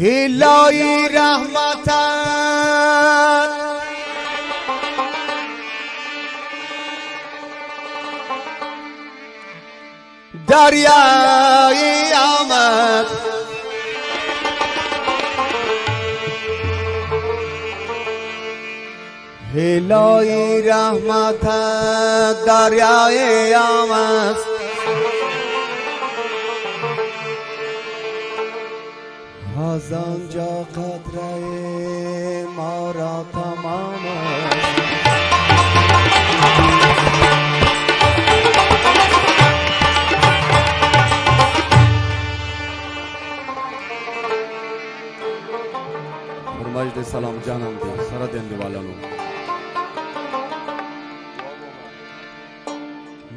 هلای رحمتت دریای آمد هلای رحمتت دریای آمد از آنجا قطره ما را تمام است مجد سلام جانم دی سره دین دیوالانو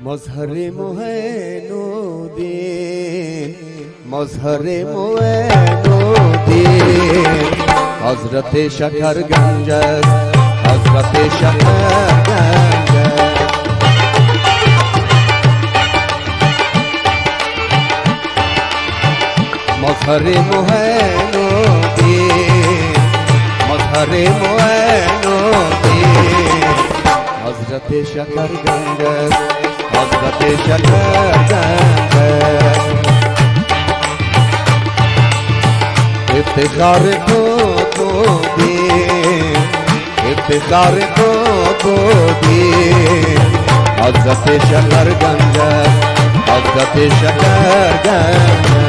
مظهر معین الدین مظهر معین الدین حضرت شکرگنج حضرت شکرگنج مظهر معین الدین مظهر معین الدین حضرت شکرگنج حضرت شکرگنج افتخار قطب‌الدین افتخار قطب‌الدین حضرت شکرگنج حضرت شکرگنج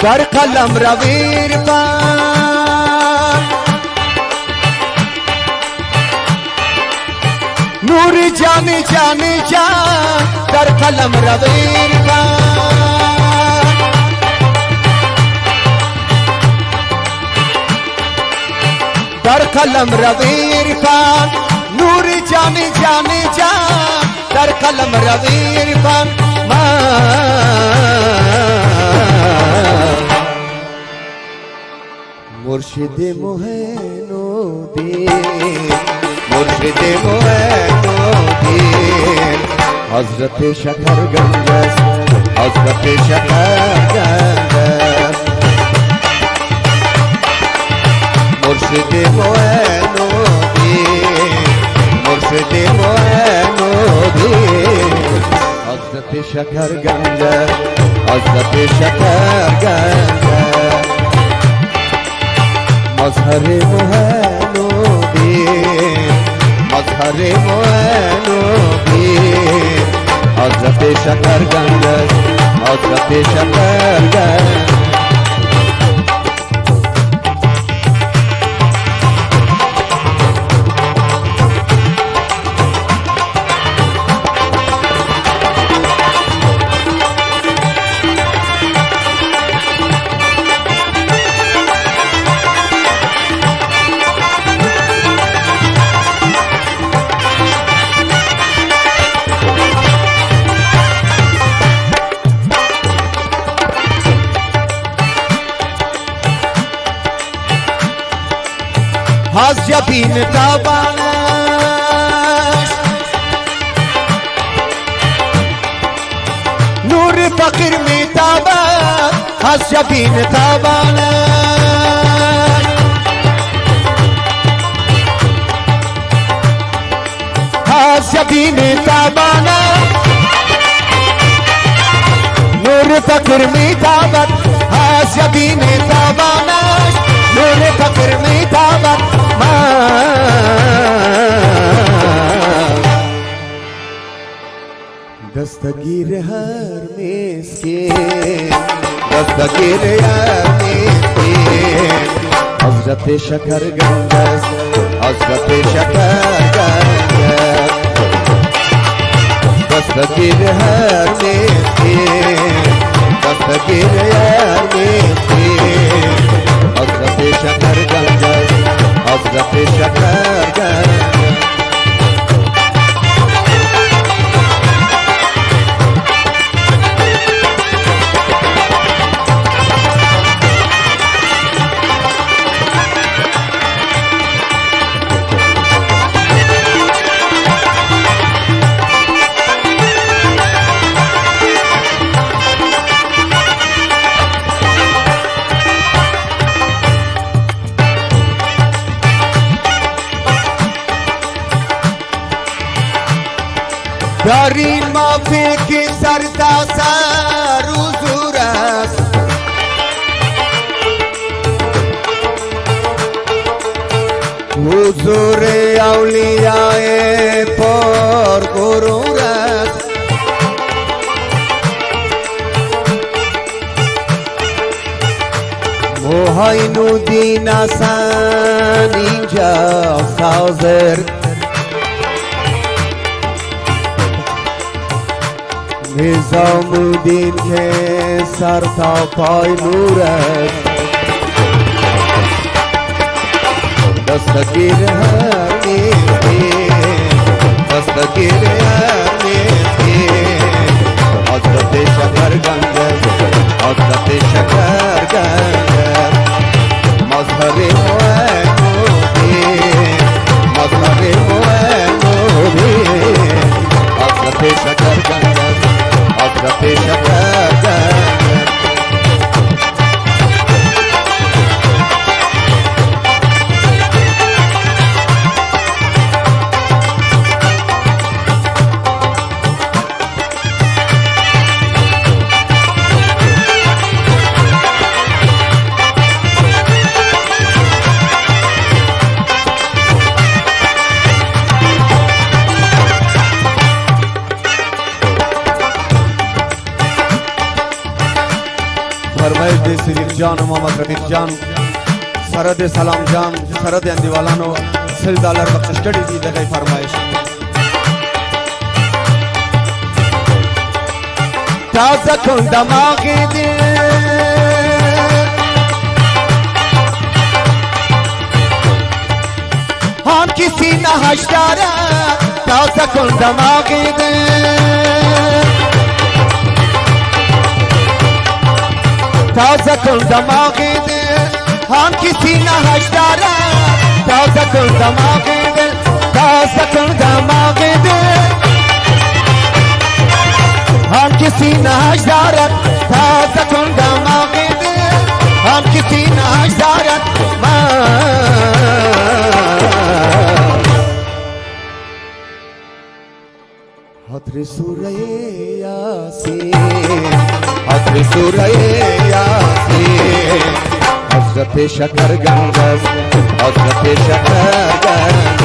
در قلم رویر بان نور جان جان جان در قلم رویر بان در قلم رویر بان نور جان جان جان در قلم رویر بان مرشد معین الدین مرشد معین الدین حضرت شکرگنج حضرت شکرگنج مرشد معین الدین مرشد معین الدین حضرت شکرگنج حضرت شکرگنج مظهر معین الدین مظهر معین الدین حضرت شکرگنج حضرت شکرگنج از جبین تابانش نور فقیر می تابد از جبین تابانش از جبین تابانش نور فقیر می تابد از جبین تابانش نور فقیر می تابد دستگیر هر مسکین دستگیر هر مسکین حضرت شکرگنج حضرت شکرگنج دستگیر هر مسکین فيك سرتا سر حضور است حضور اولیاء پر غرور است موهای نودین هستن اینجا حاضر نظام الدین که سر تا پای نور است دستگیر هر مسکین دستگیر هر مسکین حضرت شکرگنج حضرت شکرگنج مظهر مؤمنین مظهر مؤمنین حضرت شکرگنج حضرت شکرگنج فرمایش صدیق جان و محمد رفیق جان سرد سلام جان سرد اندیوالانو $100 بخشش کړي دي دغه فرمایش تازه کن دماغ دې هم کسی نهش داره تازه کن دماغ دې تازه کن دماغ دې هم کسی نهش داره تازه کن دماغ دې تازه کن دماغ دې هم کسی نهش داره تازه کن دماغ دې هم کسی نهش داره حضر سوره یاسین حضر سوره یاسین حضرت شکرگنج حضرت شکرگنج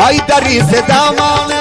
ای دریز دامانش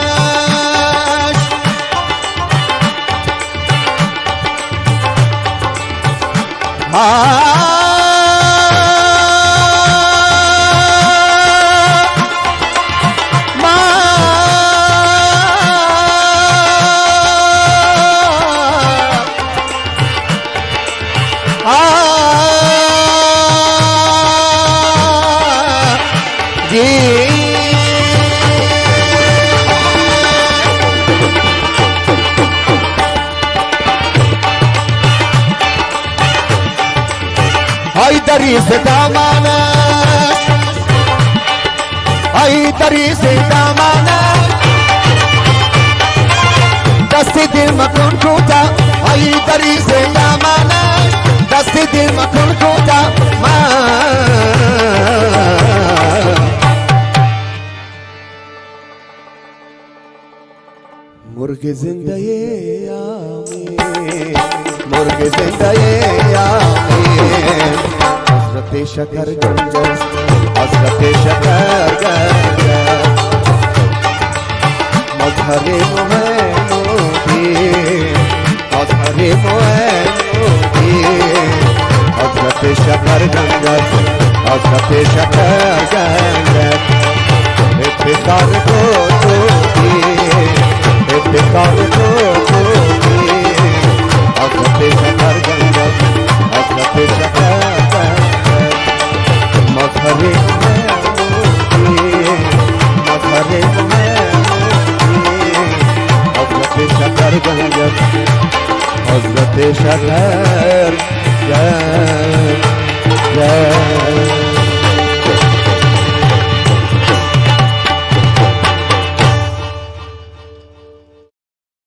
ای دریز دامانش ای دریز دامانش دست دل مکن کوتا ای دریز دامانش دست دل مکن کوتا مرغ زنده آمین مرغ زنده آمین حضرت شکرگنج حضرت شکرگنج مظهر مؤمنین مظهر مؤمنین حضرت شکرگنج حضرت شکرگنج افتخار کو تو افتخار کو حضرت شکرگنج حضرت شکرگنج مظهر مؤمنین مظهر مؤمنین حضرت شکرگنج حضرت شکرگنج